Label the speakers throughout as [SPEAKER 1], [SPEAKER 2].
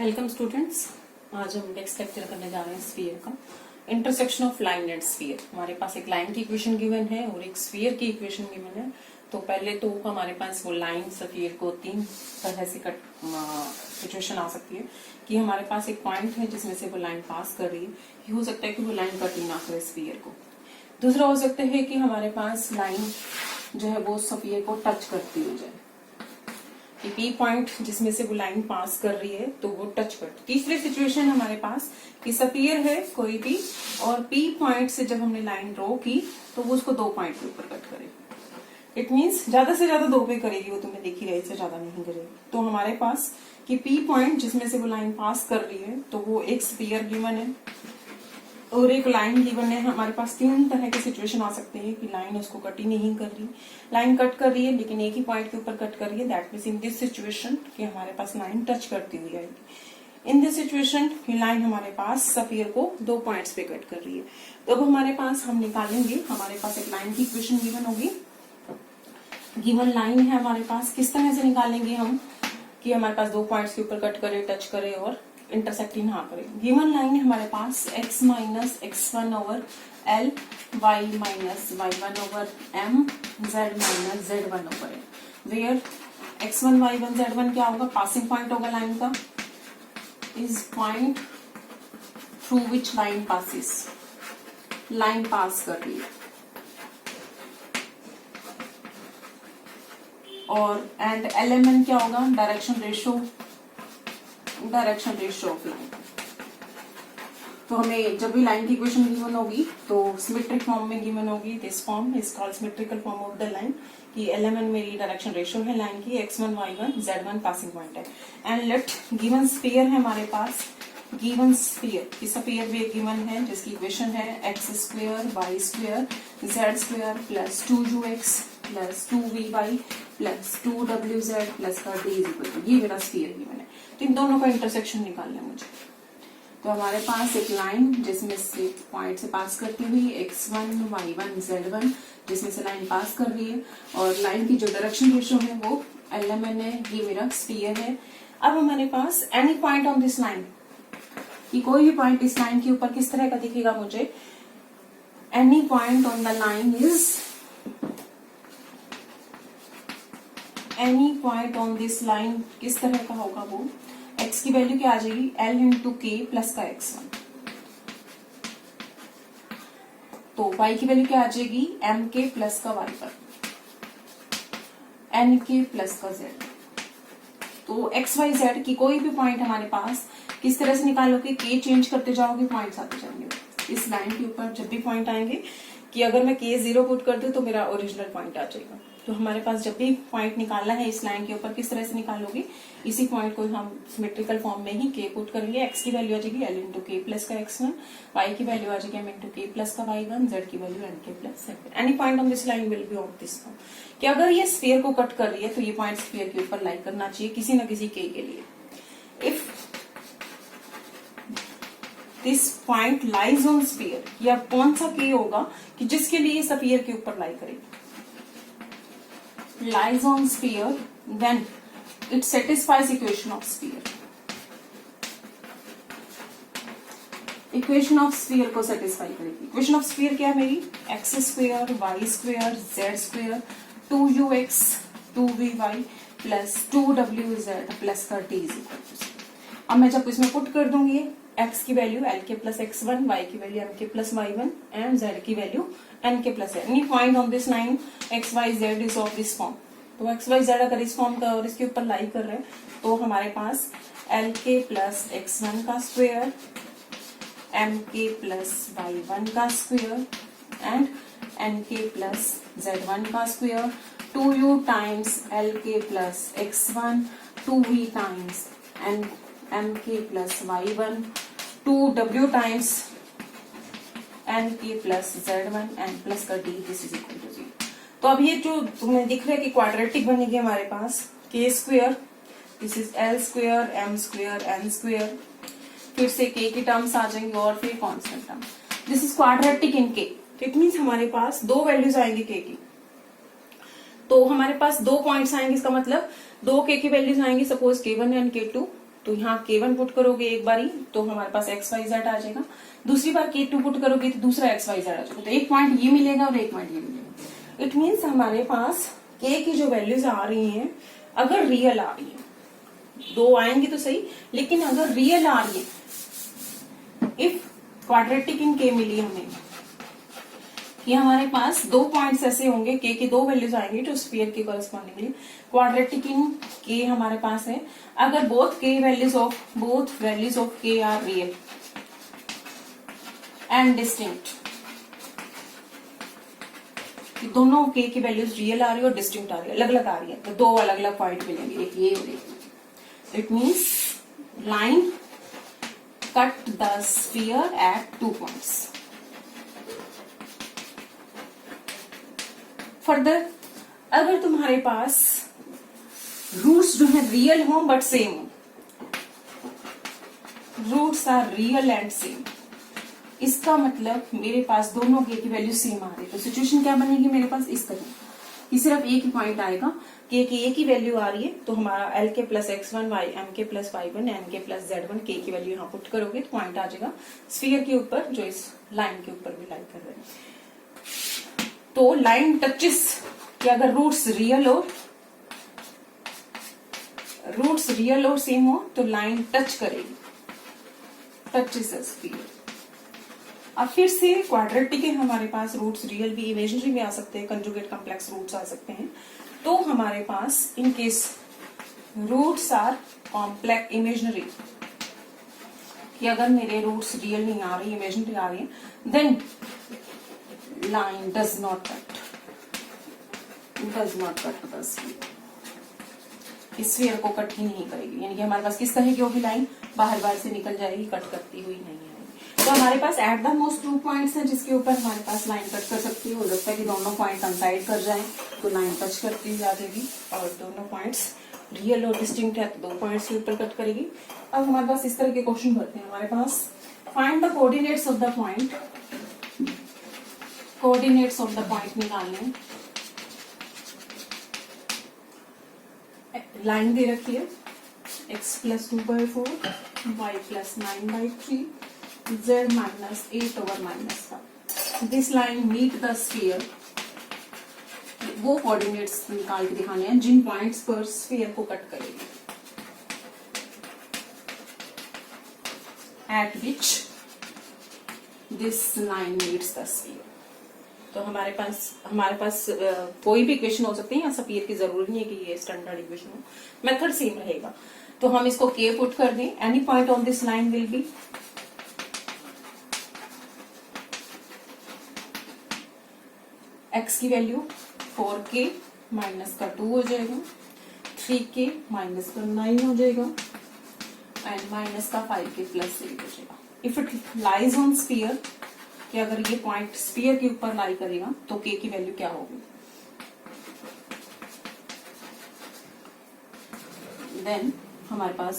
[SPEAKER 1] Welcome students. आज हम next lecture करने जा रहे हैं स्फीयर का। Intersection of line and sphere. हमारे पास एक लाइन की इक्वेशन गिवन है और एक स्फीयर की इक्वेशन गिवन है। तो पहले तो हमारे पास वो लाइन स्फीयर को तीन तरह से सिचुएशन आ सकती है कि हमारे पास एक पॉइंट है जिसमें से वो लाइन पास कर रही है। ये हो सकता है कि वो लाइन कट ही ना करे स्फीयर को। दूसरा हो सकता है कि हमारे पास लाइन जो है वो स्फीयर को टच करती हो जाए, कि पी पॉइंट जिसमें से वो लाइन पास कर रही है तो वो टच कर। तीसरी सिचुएशन हमारे पास कि स्फीयर है कोई भी और पी पॉइंट से जब हमने लाइन ड्रॉ की तो वो उसको दो पॉइंट के ऊपर कट करे। इट मींस ज्यादा से ज्यादा दो पे करेगी, वो तुम्हें दिख ही रही, इससे ज्यादा नहीं करेगी। तो हमारे पास कि पी पॉइंट जिसमें से वो लाइन पास कर रही है तो वो एक स्फीयर गिवन है और एक लाइन गिवन है। हमारे पास तीन तरह की सिचुएशन आ सकते हैं कि लाइन उसको कट ही नहीं कर रही, लाइन कट कर रही है लेकिन एक ही पॉइंट के ऊपर कट कर रही है। That means in this situation कि हमारे पास लाइन टच करती हुई आएगी। इन दिस सिचुएशन की लाइन हमारे पास स्फीयर को दो पॉइंट्स पे कट कर रही है। तो अब हमारे पास हम निकालेंगे, हमारे पास एक लाइन की इक्वेशन गिवन होगी। गिवन लाइन है हमारे पास, किस तरह से निकालेंगे हम कि हमारे पास दो पॉइंट्स के ऊपर कट करे, टच करे और इंटरसेक्ट ही ना करे। गिवन लाइन है हमारे पास x minus x1 over l, y minus y1 over m, z minus z1 over m। Where x1 y1 z1 क्या होगा? पासिंग पॉइंट होगा लाइन का, is point through which line passes, line pass कर रही है। और एंड एलिमेंट क्या होगा? Direction ratio, direction ratio of line. तो हमें जब भी लाइन की इक्वेशन गिवन होगी तो सिमेट्रिक फॉर्म में गिवन होगी। This form is called symmetrical form of the line कि एलिमेंट मेरी डायरेक्शन रेशियो है लाइन की, x1 y1 z1 passing point है। एंड लेट गिवन स्फीयर है हमारे पास, गिवन स्फीयर की स्फीयर भी गिवन है जिसकी इक्वेशन है x square y square z square plus 2ux plus 2vy plus 2wz plus का d इज इक्वल टू, ये मेरा स्फीयर गिवन है। तो इन दोनों का इंटरसेक्शन निकालना है मुझे। तो हमारे पास एक लाइन जिसमें से पॉइंट से पास करती हुई x1 y1 z1 जिसमें से लाइन पास कर रही है और लाइन की जो डायरेक्शन रेशियो है वो lmn है, ये मेरा स्फीयर है। अब हमारे पास any point on this line, कि कोई भी पॉइंट इस लाइन के ऊपर किस तरह का दिखेगा मुझे, any point on the line is, any point on this line किस तरह का होगा? वो x की वैल्यू क्या आ जाएगी? l इंटू के प्लस का x1। तो y की वैल्यू क्या आ जाएगी? m के प्लस का y1, n के प्लस का z। तो x y z की कोई भी पॉइंट हमारे पास किस तरह से निकालोगे? k चेंज करते जाओगे, पॉइंट्स आते जाएंगे इस लाइन के ऊपर। जब भी पॉइंट आएंगे कि अगर मैं k 0 पुट कर दूं तो मेरा ओरिजिनल पॉइंट आ जाएगा। तो हमारे पास जब भी पॉइंट निकालना है इस लाइन के ऊपर किस तरह से निकालोगे? इसी पॉइंट को हम सिमेट्रिकल फॉर्म में ही k पुट करेंगे। x की वैल्यू आ जाएगी l इंटू के प्लस का x1, y की वैल्यू आ जाएगी m इंटू के प्लस का y1, z की वैल्यू n के plus z। Any point on this line will be on this form कि अगर ये स्फीयर को कट कर रही है तो ये पॉइंट स्फीयर के ऊपर लाई करना चाहिए किसी न किसी k के लिए। If this point lies on sphere, या कौन सा k होगा कि जिसके लिए स्फीयर के ऊपर लाई करेगी? lies on sphere, then it satisfies equation of sphere। Equation of sphere को सेटिस्फाई करेगी। इक्वेशन ऑफ स्फीयर क्या है मेरी? x square y square z square 2ux 2vy plus 2wz plus का d इज इक्वल टू। अब मैं जब इसमें पुट कर दूंगी x की वैल्यू l के प्लस x1, y की वैल्यू m के प्लस y1 एंड z की वैल्यू n के plus any point on this line x y z is of this form. तो x y z अगर इस फॉर्म का और इसके ऊपर लाई कर रहे हैं तो हमारे पास l के प्लस x1 का स्क्वायर, m के प्लस y1 का स्क्वायर एंड n के प्लस z1 का स्क्वायर 2u टाइम्स l के plus x1 2v times n m के plus y1 2w times n के प्लस z1 एंड प्लस का d, this is equal to 0। तो अब ये जो तुम्हें दिख रहा है कि क्वाड्रेटिक बनेगी हमारे पास k square, this is l square m square n square, फिर से k की टर्म्स आ जाएंगे और फिर constant term. This is quadratic in k। It means हमारे पास दो वैल्यूज आएंगी k की। तो हमारे पास दो पॉइंट्स आएंगे, इसका मतलब दो k की वैल्यूज आएंगी, सपोज k1 एंड k2। तो यहाँ k1 पुट करोगे एक बारी तो हमारे पास xyz आ जाएगा, दूसरी बार k2 पुट करोगे तो दूसरा xyz आ जाएगा, तो एक पॉइंट ये मिलेगा और एक पॉइंट ये मिलेगा। इट मीन्स हमारे पास k की जो वैल्यूज आ रही हैं अगर रियल आ रही है, दो आएंगे तो सही, लेकिन अगर रियल आ रही है, इफ क्वाड्रेटिक इन k मिली हमें, ये हमारे पास दो पॉइंट्स ऐसे होंगे, k की दो वैल्यूज आएंगी जो स्फीयर के कॉरेस्पॉन्डिंगली क्वाड्रेटिक इन k हमारे पास है। अगर both values of k are real and distinct, दोनों k की वैल्यूज रियल आ रही है और डिस्टिंक्ट आ रही है, अलग अलग आ रही है, तो दो अलग अलग पॉइंट मिलेंगे, एक ये और एक। It means line cut the sphere at 2 points। Further अगर तुम्हारे पास रूट्स जो है रियल हो बट सेम हो, roots are real and same, इसका मतलब मेरे पास दोनों के की वैल्यू सेम आ रही है, तो सिचुएशन क्या बनेगी मेरे पास इस तरह कि सिर्फ एक ही पॉइंट आएगा, के की एक ही वैल्यू आ रही है, तो हमारा एल के प्लस x1 एम के प्लस y1 एन के प्लस z1 के की वैल्यू यहाँ पुट करोगे तो पॉइंट आ जाएगा स्फीयर के ऊपर जो इस लाइन के ऊपर भी लाई कर रहे हैं। तो लाइन टचेस कि अगर रूट्स रियल और सेम हो तो लाइन टच करेगी, टचेस स्फीयर। अब फिर से क्वाड्रेटिक है हमारे पास, रूट्स रियल भी इमेजिनरी भी आ सकते हैं, कंजुगेट कॉम्प्लेक्स रूट्स आ सकते हैं, तो हमारे पास in case roots are complex imaginary, कि अगर मेरे रूट्स रियल नहीं आ रही इमेजिनरी आ रही है, then line does not cut the sphere, sphere को कट ही नहीं करेगी, यानी कि हमारे पास किस तरह की होगी लाइन, बाहर से निकल जाएगी, कट करती हुई नहीं आएगी। तो हमारे पास एट द मोस्ट 2 पॉइंट्स हैं जिसके ऊपर हमारे पास लाइन कट कर सकती है। हो सकता है कि दोनों पॉइंट कंसाइड कर जाएं तो लाइन टच करती हुई आ जाएगी, और दोनों पॉइंट्स रियल और डिस्टिंक्ट है तो 2 पॉइंट्स के ऊपर कट करेगी। अब हमारे पास इस तरह के क्वेश्चन बनते हैं, हमारे पास find the coordinates of the point, coordinates of the point निकालने, लाइन दे रखी है x plus 2/4 y plus 9/3 z minus 8/5। This line meet the sphere, वो कोऑर्डिनेट्स निकाल के दिखाने हैं जिन पॉइंट्स पर स्फीयर को कट करेगी, at which this line meets the sphere. तो हमारे पास कोई भी इक्वेशन हो सकती है, या स्फीयर की जरूरी नहीं है कि ये स्टैंडर्ड इक्वेशन हो, मेथड सेम रहेगा। तो हम इसको k पुट कर दें, any point on this line will be x की वैल्यू 4k माइनस का 2 हो जाएगा, 3k माइनस का 9 हो जाएगा, एंड माइनस का 5k प्लस 8 हो जाएगा। If it lies on sphere, कि अगर ये पॉइंट स्फीयर के ऊपर लाई करेगा तो k की वैल्यू क्या होगी, देन हमारे पास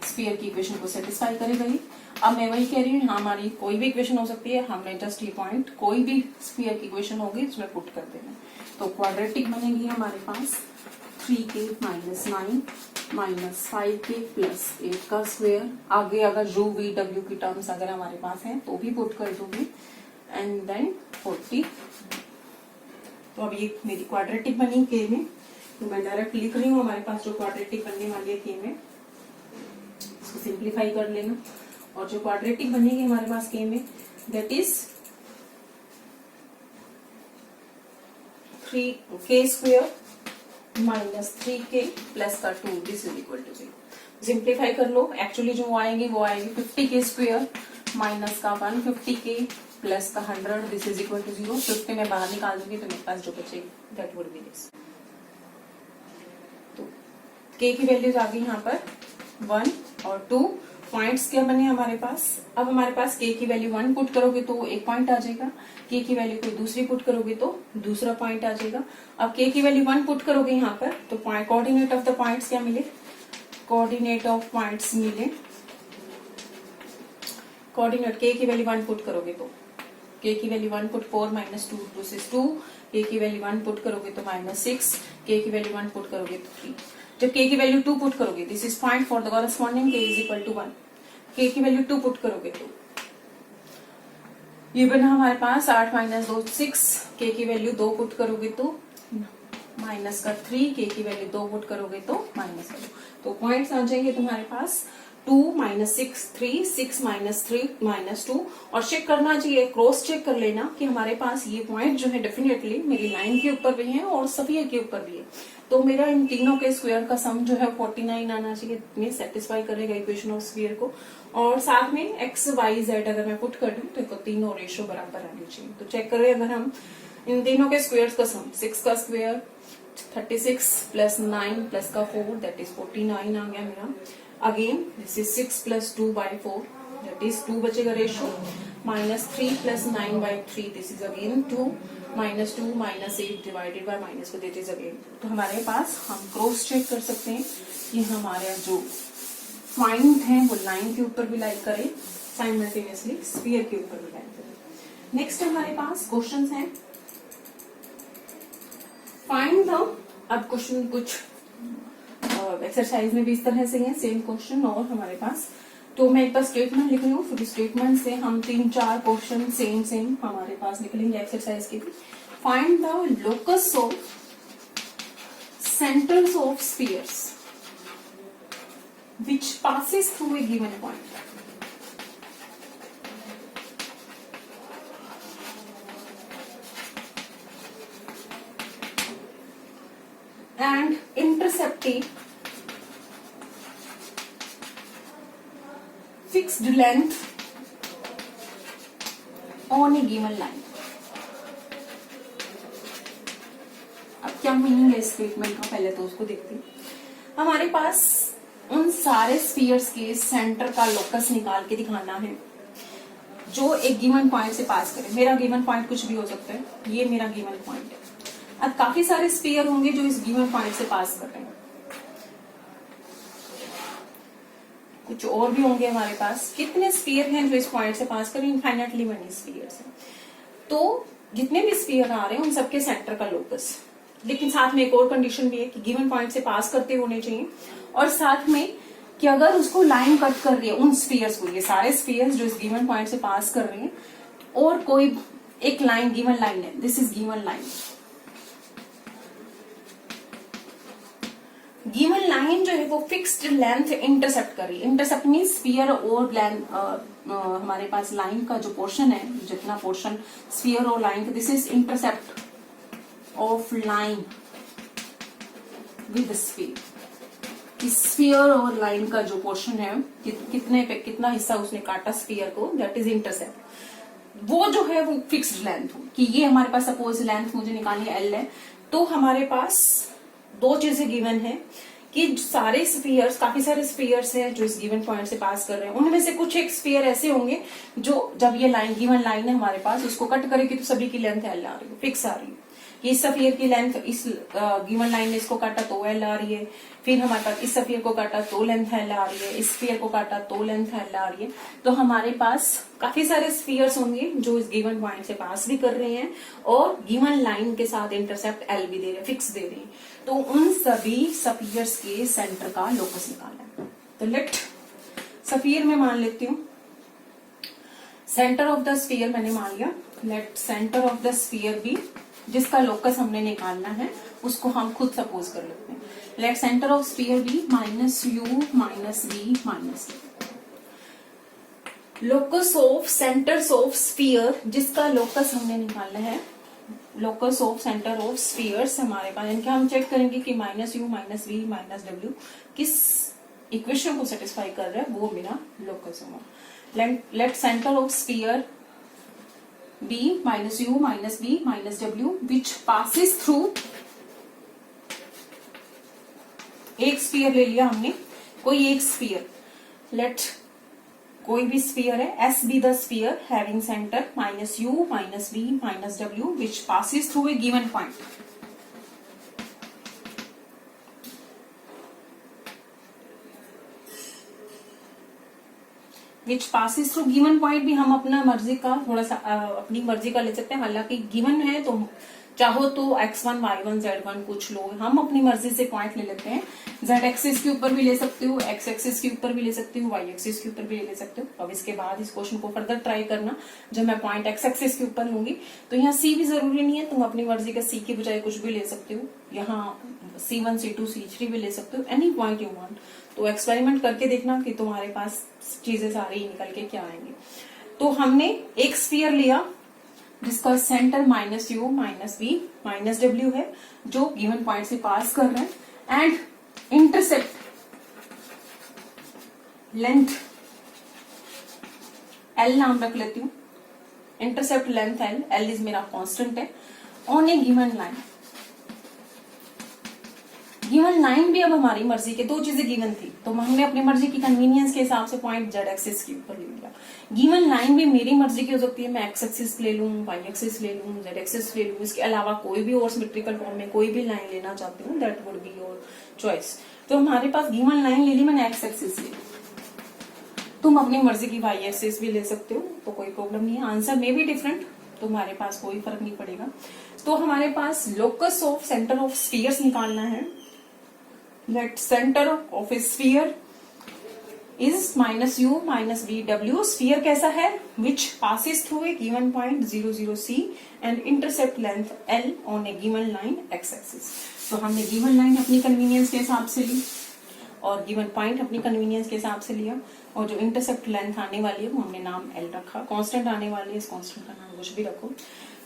[SPEAKER 1] स्फीयर की इक्वेशन को सेटिस्फाई करेगा ही। अब मैं वही कह रही हूँ, हमारी कोई भी इक्वेशन हो सकती है, हमने जस्ट ये पॉइंट कोई भी स्फीयर की इक्वेशन होगी इसमें पुट कर देना, तो क्वाड्रेटिक बनेगी हमारे पास 3k minus 9 minus 5k plus 8 का स्क्वायर। आगे अगर u v w की टर्म्स अगर हमारे पास हैं तो भी पुट कर दूंगी, एंड देन 40। तो अब ये मेरी क्वाड्रेटिक बनी k में, तो मैं डायरेक्ट लिख रही हूँ हमारे पास जो क्वाड्रेटिक बनने वाली है k में, इसको सिंप्लीफाई कर लेना, और जो क्वाड्रेटिक बनेगी हमारे पास k में, that is 3k square minus 3k plus का 2, this is equal to 0। Simplify कर लो, एक्चुअली जो आएंगे 50k स्क्वायर माइनस का 150k प्लस का 100, दिस इज इक्वल टू 0। 50 में बाहर निकाल दूंगी तो मेरे पास जो बचेगी दैट वुड बी दिस। तो k की वैल्यूज आ गई यहाँ पर 1 और 2। पॉइंट्स क्या बने हमारे पास, अब हमारे पास k की वैल्यू 1 पुट करोगे तो एक पॉइंट आ जाएगा, k की वैल्यू कोई दूसरी पुट करोगे तो दूसरा पॉइंट आ जाएगा। अब k की वैल्यू 1 पुट करोगे यहाँ पर तो कोऑर्डिनेट ऑफ द पॉइंट्स क्या मिले, कोऑर्डिनेट ऑफ पॉइंट्स मिले, कोऑर्डिनेट k की वैल्यू 1 पुट करोगे तो k की value 1 put 4 minus 2 this is 2, k की वैल्यू 1 पुट करोगे तो -6, k की वैल्यू 1 पुट करोगे तो 3। जब k की वैल्यू 2 पुट करोगे, this is point for the corresponding k is equal to 1, k की वैल्यू 2 पुट करोगे तो ये बना हमारे पास 8 माइनस 2 6, k की वैल्यू 2 पुट करोगे तो माइनस का 3, k की वैल्यू 2 पुट करोगे तो माइनस का 2, तो पॉइंट्स आ जाएंगे तुम्हारे पास 2 माइनस 6 3, 6 माइनस 3 माइनस 2, और चेक करना चाहिए, क्रॉस चेक कर लेना कि हमारे पास ये पॉइंट जो है डेफिनेटली मेरी लाइन के ऊपर भी है और स्फीयर के ऊपर भी है, तो मेरा इन तीनों के स्क्वायर का सम जो है 49 आना चाहिए, इतनी सेटिस्फाई करेगा इक्वेशन ऑफ स्फीयर को। और साथ में एक्स वाई जेड अगर मैं पुट कर दूं तो तीनों रेशो बराबर आनी चाहिए। तो चेक करें अगर हम इन तीनों के स्क्वायर्स का सम, 6 का स्क्वायर 36 प्लस 9 प्लस का 4 दैट इज 49 आ गया मेरा। Again this is 6 plus 2 by 4 that is 2 बचेगा ratio, minus 3 plus 9 by 3 this is again 2, minus 2 minus 8 divided by minus 2 this is again. तो हमारे पास हम क्रॉस चेक कर सकते हैं कि हमारा जो पॉइंट है वो लाइन के ऊपर भी लाई करे, साइमल्टेनियसली स्फीयर के ऊपर भी लाई करे। नेक्स्ट हमारे पास क्वेश्चंस हैं, फाइंड द, अब क्वेश्चन कुछ एक्सरसाइज में भी इस तरह से है, सेम क्वेश्चन, और हमारे पास तो मैं एक बार स्टेटमेंट लिख रही हूँ, फिर स्टेटमेंट से हम 3-4 क्वेश्चन सेम हमारे पास निकलेंगे एक्सरसाइज के भी। Find the locus of centres of spheres which passes through a given point. And intercepting fixed length on a given line. अब क्या मीनिंग है इस स्टेटमेंट का, पहले तो उसको देखते हैं। हमारे पास उन सारे स्फीयर्स के सेंटर का लोकस निकाल के दिखाना है जो एक गिवन पॉइंट से पास करे। मेरा गिवन पॉइंट कुछ भी हो सकता है, ये मेरा गिवन पॉइंट है। अब काफी सारे स्फीयर होंगे जो इस गिवन पॉइंट से पास कर रहे हैं, कुछ और भी होंगे हमारे पास। कितने स्फीयर हैं जो इस पॉइंट से पास कर रहे हैं? इनफाइनाइटली मेनी स्फीयर्स हैं। तो जितने भी स्फीयर आ रहे हैं उन सबके सेंटर का लोकस, लेकिन साथ में एक और कंडीशन भी है कि गिवन पॉइंट से पास करते होने चाहिए, और साथ में कि अगर उसको लाइन कट कर रही है उन स्फीयर्स को, ये सारे स्फीयर्स जो इस गिवन पॉइंट से पास कर रहे हैं, और कोई एक लाइन गिवन लाइन है, this is given line. Given line जो है वो फिक्स्ड लेंथ इंटरसेप्ट कर रही है। इंटरसेप्ट मीन्स स्फीयर और हमारे पास लाइन का जो पोर्शन है, जितना पोर्शन स्फीयर और लाइन का, this is intercept of line with sphere. Sphere और लाइन का जो पोर्शन है, कितने पे कितना हिस्सा उसने काटा स्फीयर को, दैट इज इंटरसेप्ट। वो जो है वो फिक्स्ड लेंथ हो कि ये हमारे पास सपोज लेंथ मुझे निकालनी है एल है, तो हमारे पास दो चीजें गिवन है कि सारे स्फीयर्स, काफी सारे स्फीयर्स हैं जो इस गिवन पॉइंट से पास कर रहे हैं, उनमें से कुछ एक स्फीयर ऐसे होंगे जो जब ये लाइन गिवन लाइन है हमारे पास, उसको कट करेगी तो सभी की लेंथ एल आ रही है, फिक्स आ रही है। इस स्फीयर की लेंथ इस गिवन लाइन ने इसको काटा तो एल आ रही है, फिर हमारे पास इस स्फीयर को काटा तो लेंथ एल आ रही है, इस स्फीयर को काटा तो लेंथ एल आ रही है। तो हमारे पास काफी सारे स्फीयर्स होंगे जो इस गिवन पॉइंट से पास भी कर रहे हैं और गिवन लाइन के साथ इंटरसेप्ट एल भी दे रहे हैं, फिक्स दे रहे हैं। तो उन सभी स्फीयर्स के सेंटर का लोकस निकालना है। तो लेट स्फीयर में मान लेती हूँ, सेंटर ऑफ द स्फीयर मैंने मान लिया, let centre of the sphere be, जिसका लोकस हमने निकालना है उसको हम खुद सपोज कर लेते हैं। Let centre of sphere be minus you minus B minus, locus of centres of sphere, जिसका लोकस हमने निकालना है, locus of centre of spheres हमारे पास, यानी कि हम चेक करेंगे कि minus you minus B minus W किस इक्वेशन को सेटिस्फाई कर रहा है, वो मेरा लोकस होगा। Let centre of sphere b minus u minus b minus w which passes through, एक स्फीयर ले लिया हमने, कोई एक स्फीयर, लेट कोई भी स्फीयर है, s be the sphere having center minus u minus b minus w which passes through a given point. Which passes through given point भी हम अपना मर्जी का थोड़ा सा अपनी मर्जी का ले सकते हैं, हालांकि गिवन है तो चाहो तो x1 y1 z1 कुछ लो, हम अपनी मर्जी से पॉइंट ले लेते हैं। z एक्सिस के ऊपर भी ले सकते हो, x एक्सिस के ऊपर भी ले सकते हो, y एक्सिस के ऊपर भी ले सकते हो। अब इसके बाद इस क्वेश्चन को फर्दर ट्राई करना, जब मैं पॉइंट x एक्सिस के ऊपर लूंगी तो यहाँ c भी जरूरी नहीं है, तुम अपनी मर्जी का c की बजाय कुछ भी ले सकते हो, यहाँ c1 c2 c3 भी ले सकते हो, एनी पॉइंट यू वांट। तो एक्सपेरिमेंट करके देखना कि तुम्हारे पास चीजें सारी निकल के क्या आएंगी। तो हमने एक स्फीयर लिया जिसका centre minus you minus B minus W है, जो गिवन पॉइंट से पास कर रहे हैं, एंड इंटरसेप्ट लेंथ एल नाम रख लेती हूँ, intercept length L, L is मेरा कांस्टेंट है, on a given line. Given line भी अब हमारी मर्जी के, दो चीजें गिवन थी तो हमने अपनी मर्जी की कन्वीनियंस के हिसाब से पॉइंट जेड एक्सिस के ऊपर ले लिया। गिवन लाइन भी मेरी मर्जी की हो सकती है, मैं एक्स एक्सिस ले लूं, वाई एक्सिस ले लूं, जेड एक्सिस ले लूं, इसके अलावा कोई भी और सिमेट्रिकल फॉर्म में कोई भी लाइन लेना चाहती हूँ, that would be your choice. तो हमारे पास गिवन लाइन ले ली मैंने, एक्स एक्सिस ले, तुम अपनी मर्जी की वाई एक्सिस भी ले सकते हो, तो कोई प्रॉब्लम नहीं है। आंसर में भी डिफरेंट, तो हमारे पास कोई फर्क नहीं पड़ेगा। तो हमारे पास locus of centre of spheres निकालना है। Let center of a sphere is minus u minus v w. Sphere कैसा है? Which passes through a given point 0 0 c and intercept length l on a given line x axis. तो हमने given line अपनी convenience के हिसाब से ली और given point अपनी कन्वीनियंस के हिसाब से लिया, और जो intercept length आने वाली है वो हमने नाम l रखा, कांस्टेंट आने वाली है, इस कांस्टेंट का नाम कुछ भी रखो।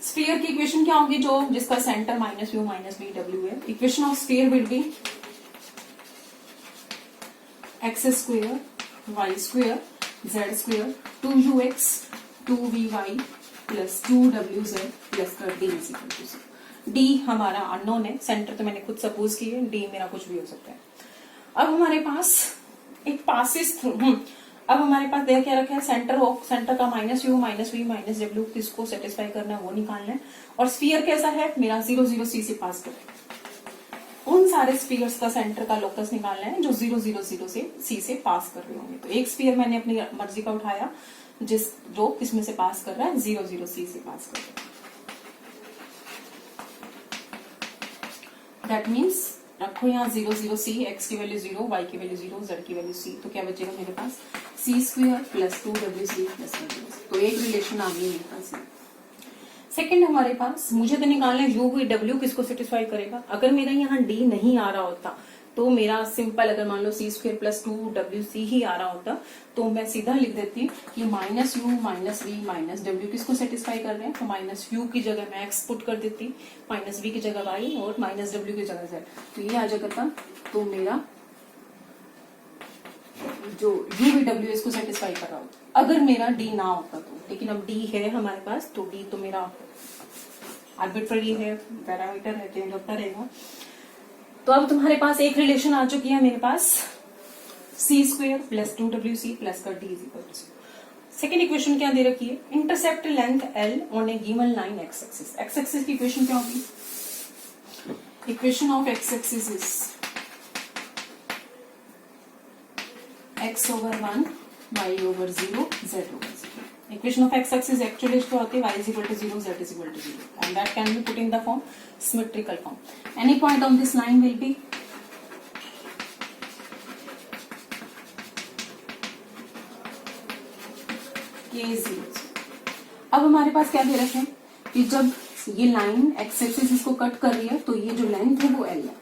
[SPEAKER 1] स्फीयर की इक्वेशन क्या होगी? जो जिसका centre minus you minus V W है। Equation of sphere will be x square y square z square 2ux 2vy plus 2wz plus कर d is equal to 0। d हमारा अननोन है, सेंटर तो मैंने खुद सपोज की है, d मेरा कुछ भी हो सकता है। अब हमारे पास एक पासिस थ्रू, अब हमारे पास देखा क्या रखा है, सेंटर का minus you minus we minus W, किसको सेटिस्फाई करना है वो निकालना है। और स्फीयर कैसा है मेरा, 0 0 c से पास कर, उन सारे स्फीयर्स का सेंटर का लोकस निकालना है जो 0 0 0 से सी से पास कर रहे होंगे। तो एक स्फीयर मैंने अपनी मर्जी का उठाया जो किसमें से पास कर रहा है, 0 0 सी से पास कर रहा है। दैट मीन्स रखो यहाँ 0 0 सी, एक्स की वैल्यू 0, वाई की वैल्यू 0, जेड की वैल्यू सी, तो क्या बचेगा मेरे पास c square plus 2wc plus 1। तो एक रिलेशन आ गई मेरे पास। सेकंड हमारे पास मुझे तो निकालना है u v w किसको सेटिस्फाई करेगा। अगर मेरा यहाँ d नहीं आ रहा होता तो मेरा सिंपल, अगर मान लो सी स्क्वायर प्लस 2wc ही आ रहा होता तो मैं सीधा लिख देती कि minus you minus we minus W किसको सेटिस्फाई कर रहे हैं। तो माइनस यू की जगह मैं एक्स पुट कर देती, माइनस वी की जगह वाई और माइनस डब्ल्यू की जगह जेड, तो ये आ जाता। तो मेरा जो u v w इसको सेटिस्फाई कर रहा होता अगर मेरा d ना होता तो, लेकिन अब d है हमारे पास, तो d तो मेरा आर्बिट्ररी है, पैरामीटर है, चेंज होता रहेगा। तो अब तुम्हारे पास एक रिलेशन आ चुकी है मेरे पास, c square plus 2wc plus कर d is equal to 0। Second equation क्या दे रखी है, intercept length l on a given line x axis. x axis की इक्वेशन क्या होगी, equation of x axis is x over 1 y over 0 z over 0। Equation of x axis actually is होती है y is equal to 0 z is equal to 0 and that can be put in the form symmetrical form। Any point on this line will be k0। अब हमारे पास क्या दे रखे हैं कि जब ये लाइन x एक्सिस इसको कट कर रही है तो ये जो लेंथ है वो l है।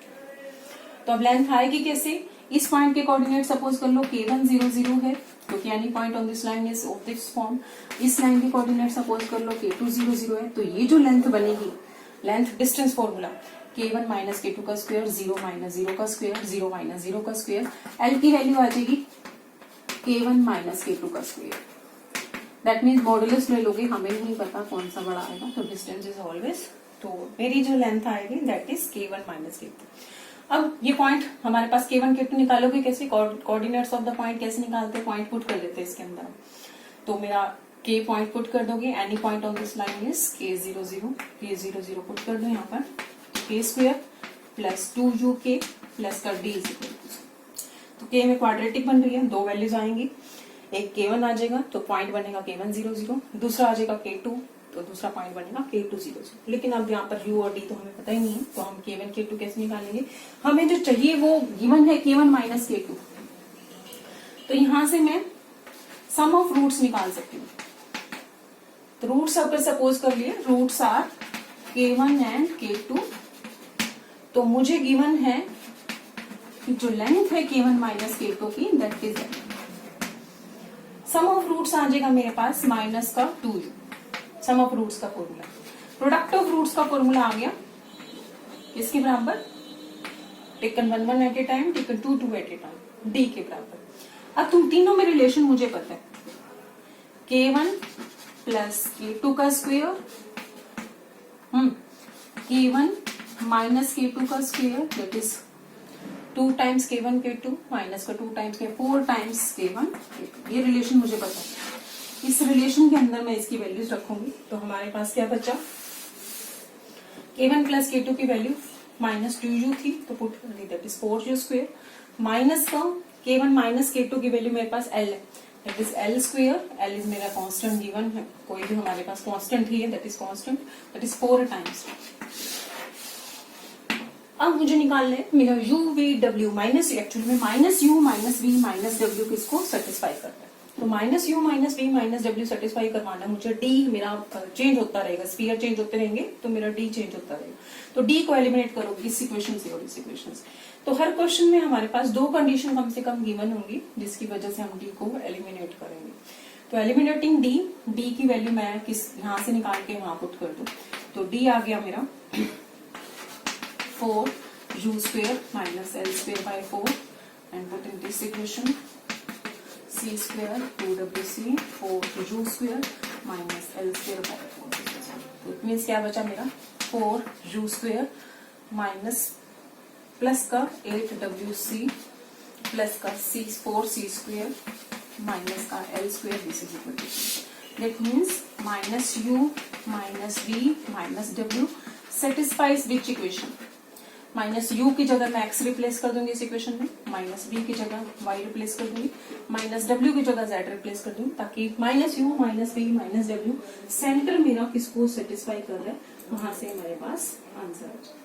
[SPEAKER 1] तो अब लेंथ आएगी कैसे, इस पॉइंट के कोऑर्डिनेट सपोज कर लो k1 0 0 है, क्योंकि any point on this line is of this form. इस लाइन के कोऑर्डिनेट सपोज कर लो k2 0 0 है, तो ये जो लेंथ बनेगी, length distance formula k1 minus k2 का स्क्वायर, 0 माइनस 0 का स्क्वायर, 0 माइनस 0 का स्क्वायर, l की वैल्यू आ जाएगी k1 माइनस k2 का स्क्वायर। दैट मीन्स मॉडुलस ले लोगे, हमें नहीं पता कौन सा बड़ा आएगा, तो डिस्टेंस इज ऑलवेज, तो मेरी जो लेंथ आएगी that is k1 minus k2। अब ये पॉइंट हमारे पास k1 k2 निकालोगे कैसे, कोऑर्डिनेट्स ऑफ द पॉइंट कैसे निकालते हैं, पॉइंट पुट कर देते हैं इसके अंदर। तो मेरा k पॉइंट पुट कर दोगे, any point on this line is k0 0 put कर दो यहाँ पर, k square plus 2uk plus कर d इज इक्वल टू। तो k में क्वाड्रेटिक बन रही है, दो वैल्यूज आएंगी, एक k1 आ जाएगा तो पॉइंट बनेगा k1 0 0, दूसरा आ जाएगा k2 तो दूसरा पॉइंट बनेगा K2 0 0। लेकिन अब यहाँ पर U और D तो हमें पता ही नहीं है, तो हम K1 K2 कैसे निकालेंगे? हमें जो चाहिए वो गिवन है K1 माइनस K2। तो यहां से मैं सम ऑफ रूट्स निकाल सकती हूँ। तो रूट्स अगर सपोज कर लिए roots are K1 and K2, तो मुझे गिवन है कि जो लेंथ है K1 माइनस K2 की that is sum of roots आ जाएगा मेरे पास माइनस का 2u, सम ऑफ रूट्स का फॉर्मूला। प्रोडक्ट ऑफ रूट्स का फॉर्मूला आ गया इसके बराबर taken 1 1 at a time, taken 2 2 at a time, D के बराबर। अब तुम तीनों में रिलेशन मुझे पता है, K1 प्लस K2 का स्क्वायर, K1 माइनस K2 का square that is 2 times K1 K2 minus का 2 times K, 4 times K1 K2। ये रिलेशन मुझे पता है। इस रिलेशन के अंदर मैं इसकी वैल्यूज रखूंगी, तो हमारे पास क्या बचा? K1 प्लस K2 की वैल्यू माइनस 2u थी, तो पुट कर दी that is 4u square, minus का K1 माइनस K2 की वैल्यू मेरे पास L है that is L square. L is मेरा कांस्टेंट गिवन है, कोई भी हमारे पास कांस्टेंट ही है that is constant, that is 4 times. अब मुझे निकालना है मेरा u v w minus, actually में minus u minus v minus w किसको सेटिस्फाई करता है? तो minus u minus v minus w satisfy करवाना है मुझे। d मेरा चेंज होता रहेगा, स्फीयर चेंज होते रहेंगे तो मेरा d चेंज होता रहेगा। तो d को एलिमिनेट करोगे इस इक्वेशन से और इस इक्वेशन से। तो हर क्वेश्चन में हमारे पास 2 कंडीशन कम से कम गिवन होंगी, जिसकी वजह से हम d को एलिमिनेट करेंगे। तो एलिमिनेटिंग d की वैल्यू मैं किस यहाँ से निकाल के वहां पुट कर दूं, तो d आ गया मेरा 4 u square minus L square by 4 and put in this equation c square 2wc 4 u square minus L square by 4। तो it means क्या बचा मेरा 4 u square minus प्लस का 8wc प्लस का 4c square minus का L square, this is equal to that means minus u minus v minus w satisfies which equation? Minus u की जगह मैं x रिप्लेस कर दूंगी इस इक्वेशन में, माइनस v की जगह y रिप्लेस कर दूंगी, माइनस w की जगह z रिप्लेस कर दूंगी, ताकि minus u minus v minus w centre मेरा किसको सेटिस्फाई कर रहा है, वहां से हमारे पास आंसर आ जाए।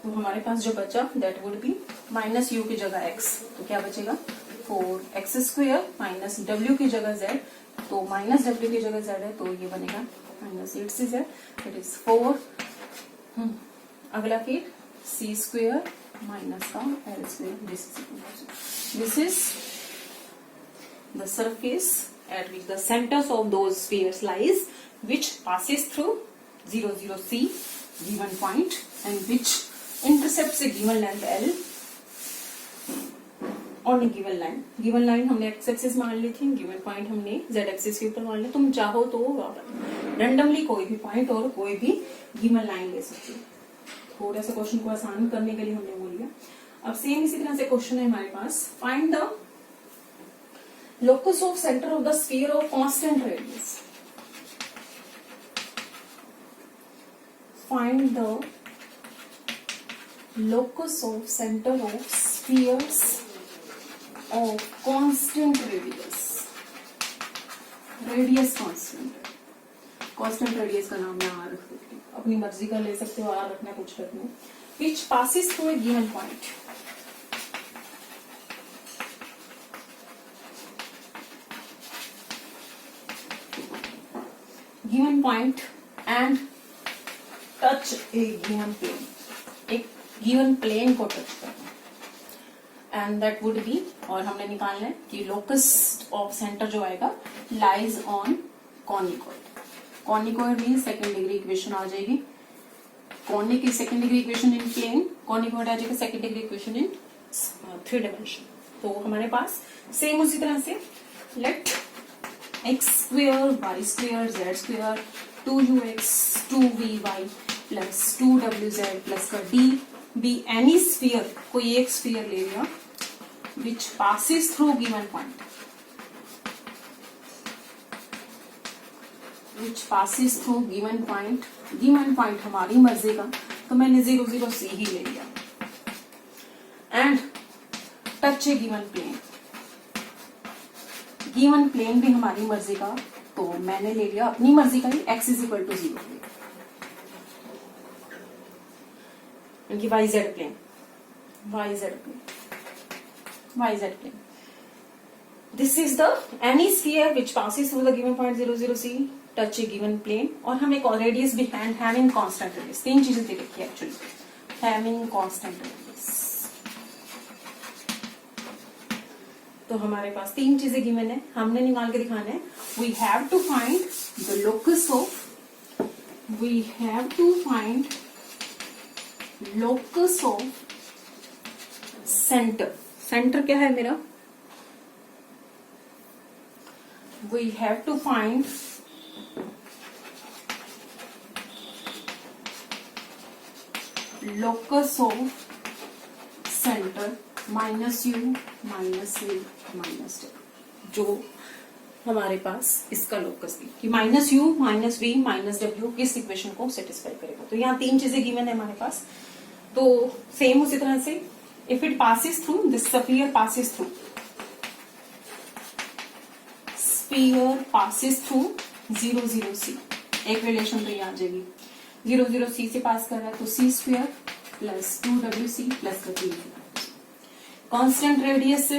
[SPEAKER 1] तो हमारे पास जो बचा that would be minus u की जगह x, तो क्या बचेगा 4x स्क्वायर माइनस w की जगह z, तो माइनस w की जगह z है तो ये बनेगा माइनस 8 से z इट इज 4। अगला फिर c स्क्वायर माइनस का L square, this is the surface at which the centers of those spheres lies, which passes through 0 0 c given point and which intercepts a given length L on a given line। Given line हमने x axis मान ली थी, given point हमने Z axis के ऊपर मान लिया। तुम चाहो तो रैंडमली कोई भी पॉइंट और कोई भी गिवन लाइन ले सकते हो। थोड़ा सा क्वेश्चन को आसान करने के लिए हमने वो लिया। अब सेम इसी तरह से क्वेश्चन है हमारे पास, find the locus of centre of the sphere of constant radius. Find the locus of centre of spheres of constant radius, radius constant radius का नाम मैं R रख देती हूँ, अपनी मर्जी का ले सकते हो, R रखना कुछ रखना, which passes through a given point। given point and touch a given plane, एक given plane को टच करना, एंड दैट वुड बी, और हमने निकालना है कि लोकस ऑफ सेंटर जो आएगा lies on conicoid. Conicoid means second degree equation आ जाएगी, conic is second degree equation in plane, conicoid आ जाएगा second degree equation in 3 dimension. तो हमारे पास सेम उसी तरह से let x square y square z square 2ux 2vy plus 2wz plus का d बी एनी स्फीयर, कोई एक स्फीयर ले लिया which passes through given point, which passes through given point, given point हमारी मर्जी का, तो मैंने 0 0 c ही ले लिया, and touch a given plane, given plane भी हमारी मर्जी का, तो मैंने ले लिया अपनी मर्जी का ही x इज इक्वल टू 0, इनकी YZ plane, YZ plane. This is the any sphere which passes through the given point 0, 0, C, touch a given plane, और हम एक रेडियस भी having constant radius, तीन चीजें दे रखी है एक्चुअली, having constant radius. तो हमारे पास तीन चीजें गिवन है, हमने निकाल के दिखाना है. We have to find the locus of center. Center क्या है मेरा? We have to find locus of center minus u minus v minus w, जो हमारे पास इसका लोकस थी कि minus you minus we minus W किस इक्वेशन को सेटिस्फाई करेगा. तो यहाँ तीन चीजें गिवन है हमारे पास. तो सेम उसी तरह से if it passes through this sphere passes through 0, 0, C, एक रिलेशन तो ये आ जाएगी. 0, 0, C से पास कर रहा है तो C square plus 2WC plus का 3. कांस्टेंट रेडियस से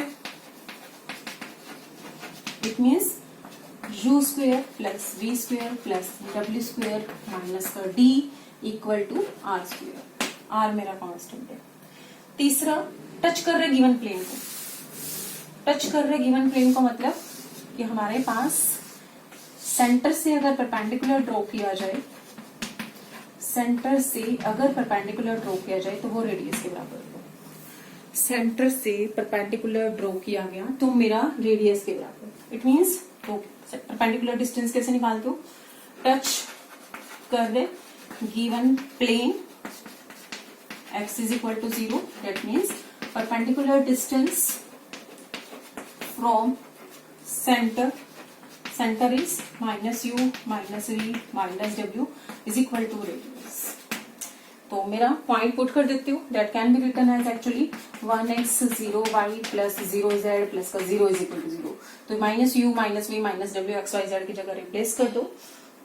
[SPEAKER 1] it means U square plus V square plus W square minus का D equal to R square. R मेरा कांस्टेंट है. तीसरा टच कर रहे गिवन प्लेन को. टच कर रहे गिवन प्लेन को मतलब कि हमारे पास सेंटर से अगर परपेंडिकुलर ड्रॉ किया जाए, सेंटर से अगर परपेंडिकुलर ड्रॉ किया जाए तो वो रेडियस के बराबर होगा. सेंटर से परपेंडिकुलर ड्रॉ किया गया तो मेरा रेडियस के बराबर. इट मीन्स परपेंडिकुलर डिस्टेंस कैसे निकालते हो? टच कर रहे given plane x is equal to 0, that means perpendicular distance from center is minus u minus v minus w is equal to radius. तो मेरा पॉइंट पुट कर देती हूँ. That can be written as actually 1x 0y plus 0z plus का 0 is equal to 0. तो minus you minus we minus डब्ल्यू x y z की जगह रिप्लेस कर दो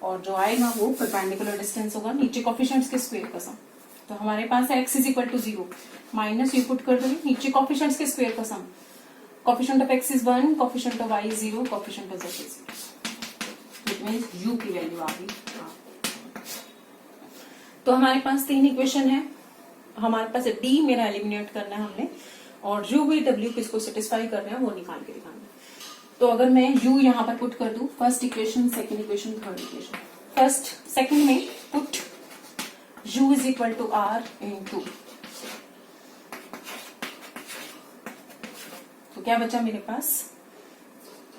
[SPEAKER 1] और जो आएगा वो परपेंडिकुलर डिस्टेंस होगा नीचे कोफिशिएंट्स के स्क्वायर का सम. तो हमारे पास है x is equal to 0 minus u put कर दो नीचे कोफिशिएंट्स के स्क्वायर का sum. Coefficient of x is 1, coefficient of y is 0, coefficient of z is 0. It means u की वैल्यू आ गई. तो हमारे पास तीन इक्वेशन है. हमारे पास d मेरा एलिमिनेट करना है हमने और u v w किसको सेटिस्फाई कर रहे हैं वो निकाल के दिखाना है. तो अगर मैं u यहाँ पर पुट कर दूं, first equation, second equation, third equation. First second में put u is equal to r into, तो क्या बचा मेरे पास?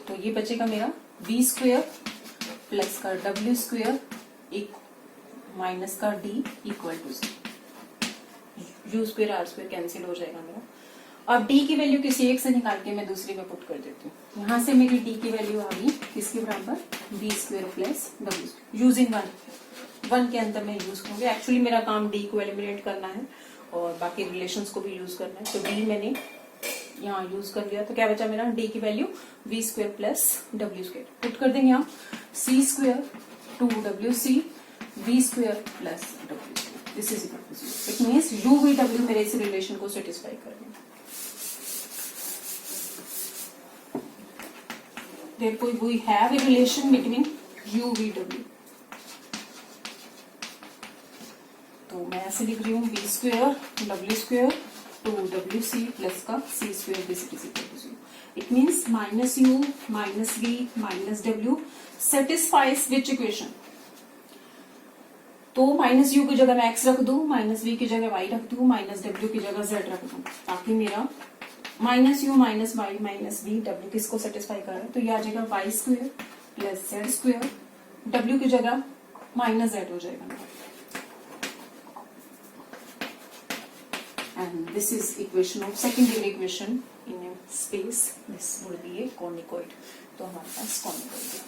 [SPEAKER 1] तो ये बचेगा मेरा v स्क्वेयर प्लस का w स्क्वेयर माइनस का d equal to 0. u square r square cancel हो जाएगा मेरा. अब d की वैल्यू किसी एक से निकाल के मैं दूसरे में पुट कर देती हूँ. यहां से मेरी d की वैल्यू आ गई किसके बराबर? b square plus w square using 1 के अंदर मैं यूज करूंगी. एक्चुअली मेरा काम d को एलिमिनेट करना है और बाकी रिलेशंस को भी यूज करना है. तो d मैंने यहाँ यूज कर लिया. तो क्या बचा मेरा? d की value v square plus w square put कर देंगे हम. c square 2wc v square plus w square this is equal to 0. It means u v w मेरे इस रिलेशन को सेटिस्फाई कर रहे हैं. Therefore, we have a relation between u v w. तो मैं ऐसे लिख रही हूँ v square w square 2wc plus का c square this is equal to 0. It means minus u minus v minus w satisfies which equation? तो minus u की जगह मैं x रख दूं, माइनस v की जगह y रख दूं, माइनस w की जगह z रख दूं, ताकि मेरा minus u minus y minus v w किसको सेटिस्फाई कर रहा है? तो ये आ जाएगा y square plus z square, w की जगह माइनस z हो जाएगा. And this is equation of second degree equation in a space. This would be a conicoid. तो हमारे पास conicoid है.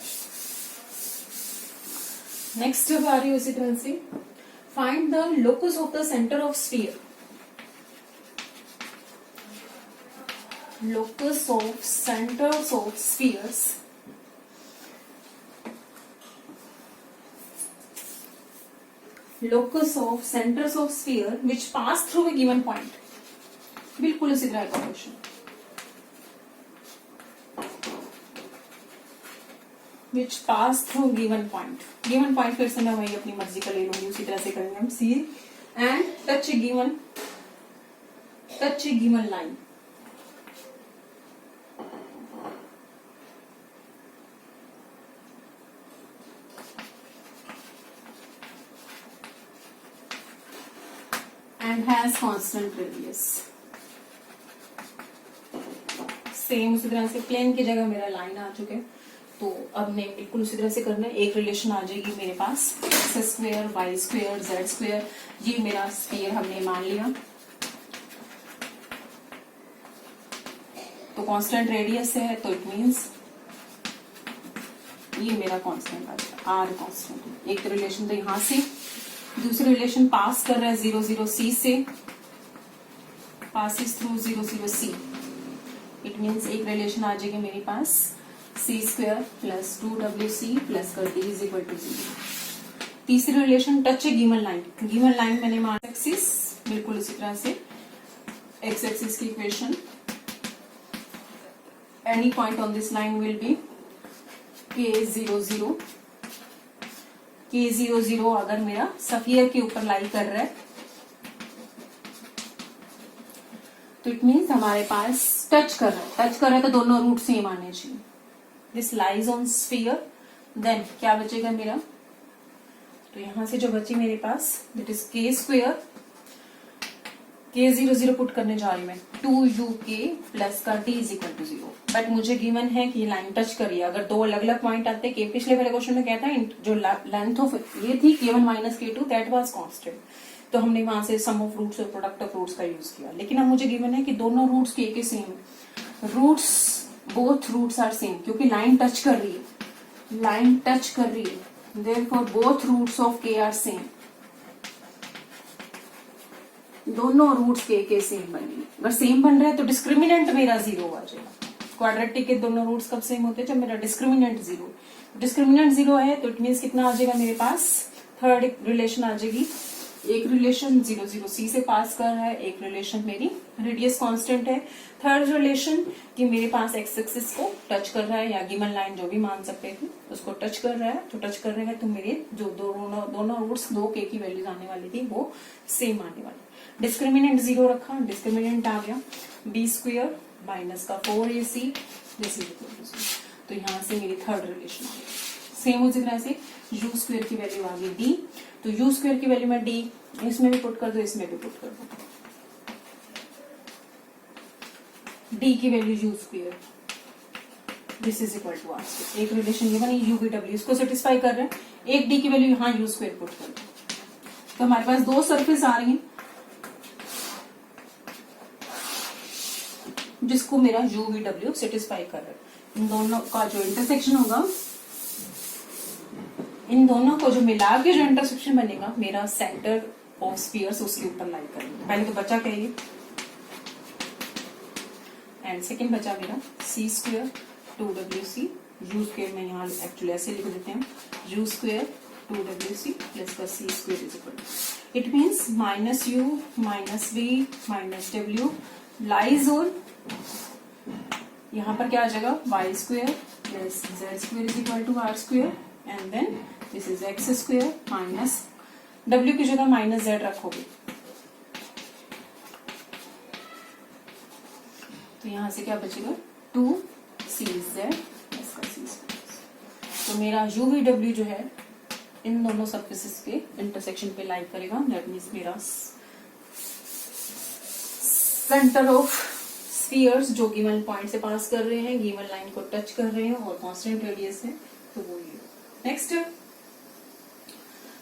[SPEAKER 1] Next अब आ रही है उसी तरह से find the locus of the center of sphere. locus of centers of spheres which pass through a given point. बिल्कुल उसी तरह का question, which pass through given point. given point फिर से मैं वही अपनी मर्जी का ले लूंगी, उसी तरह से करेंगे हम. see and touch a given line. and has constant radius. Same उसी तरह से प्लेन की जगह मेरा लाइन आ चुके, तो अब नहीं बिल्कुल उसी तरह से करना है. एक रिलेशन आ जाएगी मेरे पास, x square y square z square. ये मेरा स्फीयर हमने मान लिया, तो कांस्टेंट रेडियस है, तो इट मींस ये मेरा कांस्टेंट आ जाएगा, आर कांस्टेंट. एक रिलेशन तो यहां से, दूसरी रिलेशन पास कर रहा है 0 0 c से, passes through 0 0 c. It means एक रिलेशन आ जाएगी मेरे पास c square plus 2wc plus कर d इज इक्वल टू 0. तीसरी रिलेशन टच ए गिवन लाइन. गिवन लाइन मैंने मान एक्सिस, बिल्कुल इसी तरह से एक्स एक्सिस की equation, any point on this line will be k00. k00 अगर मेरा स्फीयर के ऊपर लाई कर रहा है, तो इट मीन्स हमारे पास टच कर रहा है तो दोनों रूट सेम आने चाहिए. This lies on sphere. Then क्या बचेगा मेरा, तो यहां से जो बची मेरे पास that is k square, k00 put करने जा रही मैं, 2uk प्लस का d is equal to 0. But मुझे गिवन है कि लाइन टच करिए. अगर दो अलग अलग पॉइंट आते के, पिछले वाले क्वेश्चन में क्या था, जो लेंथ ऑफ ये थी k1 minus k2 that was constant, तो हमने वहां से सम ऑफ रूट्स और प्रोडक्ट ऑफ रूट्स का यूज किया. लेकिन अब मुझे गिवन है कि दोनों रूट्स के same, roots both roots are same, क्योंकि लाइन टच कर रही है, therefore both roots of k are same. दोनों रूट्स के सेम बनेंगे. अगर सेम बन रहा है तो डिस्क्रिमिनेंट मेरा 0 आ जाएगा. क्वाड्रेटिक के दोनों रूट्स कब सेम होते हैं, जब मेरा डिस्क्रिमिनेंट 0 है, तो इट मीन्स कितना आ जाएगा मेरे पास, थर्ड रिलेशन आ जाएगी. एक रिलेशन 0 0 c से पास कर रहा है, एक रिलेशन मेरी रेडियस कांस्टेंट है. थर्ड रिलेशन कि मेरे पास एक्स एक्सिस को टच कर रहा है, या गिवन लाइन जो भी मान सकते थे उसको टच कर रहा है. तो टच कर रहे हैं तो मेरे जो दोनों रूट्स 2k की वैल्यूज आने वाली थी वो सेम आने वाली. डिस्क्रिमिनेंट 0 रखा, डिस्क्रिमिनेंट आ गया b स्क्वायर माइनस का 4ac this is equal to 0. तो यहाँ से मेरी थर्ड रिलेशन आ गई. सेम उसी तरह से u स्क्वायर की वैल्यू आ गई d, तो u स्क्वायर की वैल्यू में d इसमें भी पुट कर दो, इसमें भी पुट कर दो. d की value u square this is equal to r square. एक रिलेशन ये बनी u v w, इसको सेटिस्फाई कर रहे हैं. एक d की वैल्यू यहाँ u स्क्वायर पुट कर दो, तो हमारे पास दो सरफेस आ रही हैं जिसको मेरा u v w सेटिस्फाई कर रहा है. इन दोनों का जो इंटरसेक्शन होगा, इन दोनों को जो मिला के जो इंटरसेक्शन बनेगा, मेरा सेंटर ऑफ स्फीयर्स उसके ऊपर लाई करेंगे. पहले तो बचा क्या ये, एंड सेकंड बचा मेरा c square 2wc, u square में यहाँ एक्चुअली ऐसे लिख देते हैं, u स्क्वायर 2wc प्लस का c square is equal to, it means minus u minus v minus w lies on, यहाँ पर क्या आ जाएगा, y square plus z square is equal to r square, and then this is x square minus w की जगह minus z रखोगे, तो यहां से क्या बचेगा 2cz प्लस का c स्क्वायर. तो मेरा u v w जो है इन दोनों सरफेसेस के इंटरसेक्शन पे लाई करेगा. दैट मीन्स मेरा सेंटर ऑफ स्फीयर्स जो गिवन पॉइंट से पास कर रहे हैं, गिवन लाइन को टच कर रहे हैं और कांस्टेंट रेडियस है, तो वो ये. नेक्स्ट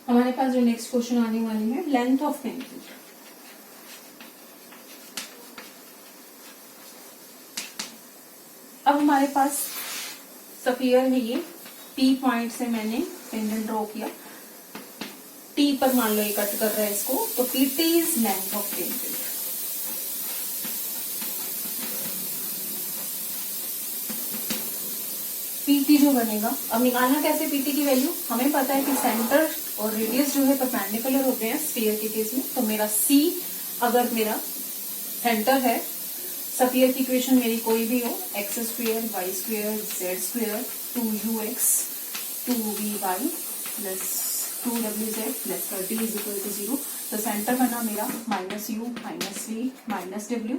[SPEAKER 1] हमारे पास जो नेक्स्ट क्वेश्चन आने वाली है, लेंथ ऑफ पेंसिल. अब हमारे पास स्फीयर है ये, P पॉइंट से मैंने पेंडेंट ड्रॉ किया, T पर मान लो ये कट कर रहा है इसको, तो PT is length of pendant. PT जो बनेगा, अब निकालना कैसे पीटी की वैल्यू, हमें पता है कि सेंटर और रेडियस जो है परपेंडिकुलर होते हैं स्फीयर के केस में। तो मेरा सी अगर मेरा सेंटर है, स्फीयर की इक्वेशन मेरी कोई भी हो, x square y square z square 2ux 2vy plus 2wz plus 30 is equal to 0। तो सेंटर बना मेरा -u -v -w,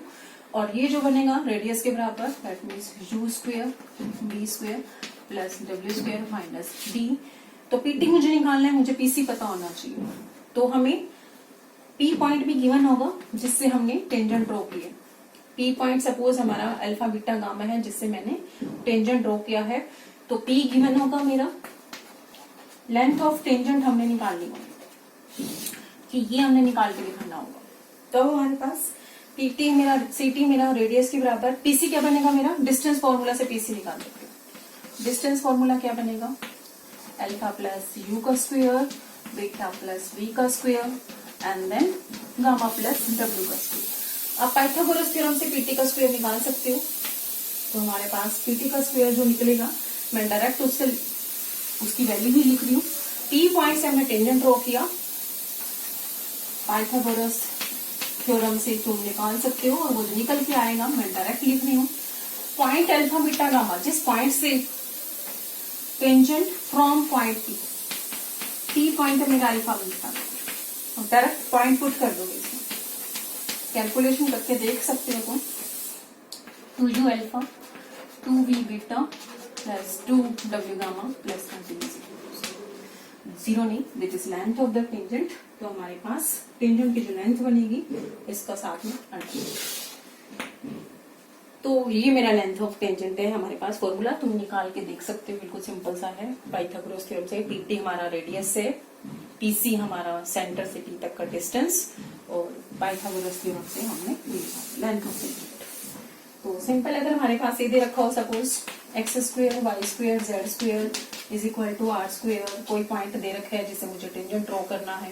[SPEAKER 1] और ये जो बनेगा रेडियस के बराबर, that means u square v square plus w square minus d। तो पीटी मुझे निकालना है, मुझे पीसी पता होना चाहिए। तो हमें पी पॉइंट भी गिवन होगा जिससे हमने टेंजेंट ड्रॉ किया। पी पॉइंट सपोज हमारा अल्फा बीटा गामा है जिससे मैंने टेंजेंट ड्रॉ किया है, तो पी गिवन होगा मेरा। लेंथ ऑफ टेंजेंट हमने निकालनी होगी कि ये हमने निकाल के दिखाना होगा। तो हमारे पास पीटी मेरा, सीटी मेरा रेडियस के बराबर, पीसी क्या बनेगा मेरा, डिस्टेंस फॉर्मूला से पीसी निकाल सकते हैं। डिस्टेंस फॉर्मूला क्या बनेगा, अल्फा प्लस यू का स्क्वायर बीटा प्लस वी का square and then gamma plus डब्ल्यू का स्क्वायर। आप पाइथागोरस थ्योरम से पीटी का स्क्वायर निकाल सकते हो। तो हमारे पास पीटी का स्क्वायर जो निकलेगा, मैं डायरेक्ट उससे उसकी वैल्यू भी लिख रही हूँ। पी पॉइंट से हमने टेंजेंट ड्रॉ किया, पाइथागोरस थ्योरम से तुम निकाल सकते हो, और वो जो निकल के आएगा मैं डायरेक्ट लिख रही हूँ। पॉइंट अल्फा बीटा गामा, जिस पॉइंट से tangent from point P point है मेरा alpha beta, direct point put कर दोगे इसमें, कैलकुलेशन करके देख सकते हो तुम। 2u alpha 2v beta plus 2w gamma plus 0 नहीं, this is length of the tangent. तो हमारे पास टेंजेंट की जो लेंथ बनेगी इसका साथ में अंडर। तो ये मेरा लेंथ ऑफ टेंजेंट है, हमारे पास फॉर्मूला तुम निकाल के देख सकते हो, बिल्कुल सिंपल सा है। पाइथागोरस थ्योरम से पीटी हमारा रेडियस है, पीसी हमारा सेंटर से टी तक का डिस्टेंस, और पाइथागोरस थ्योरम से हमने लेंथ ऑफ टेंजेंट। तो सिंपल, अगर हमारे पास ये दे रखा हो suppose x square y square z square is equal to r square, कोई पॉइंट दे रखा है जिसे मुझे टेंजेंट ड्रॉ करना है,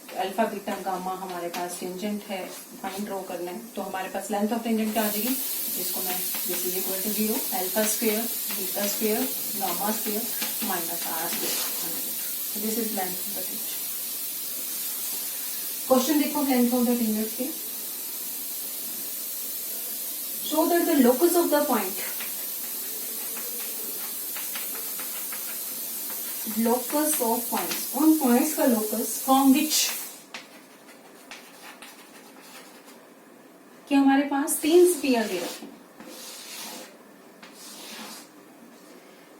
[SPEAKER 1] तो अल्फा बीटा गामा हमारे पास टेंजेंट है, पॉइंट ड्रॉ करना है, तो हमारे पास लेंथ ऑफ टेंजेंट क्या आ जाएगी, जिसको मैं this is equal to 0 alpha square beta square gamma square minus r square. This is length of the tangent. Question देखो लेंथ ऑफ द टेंजेंट के। Show that the locus of the point, locus of points, उन points का locus from which, कि हमारे पास 3 sphere दे रखे हैं,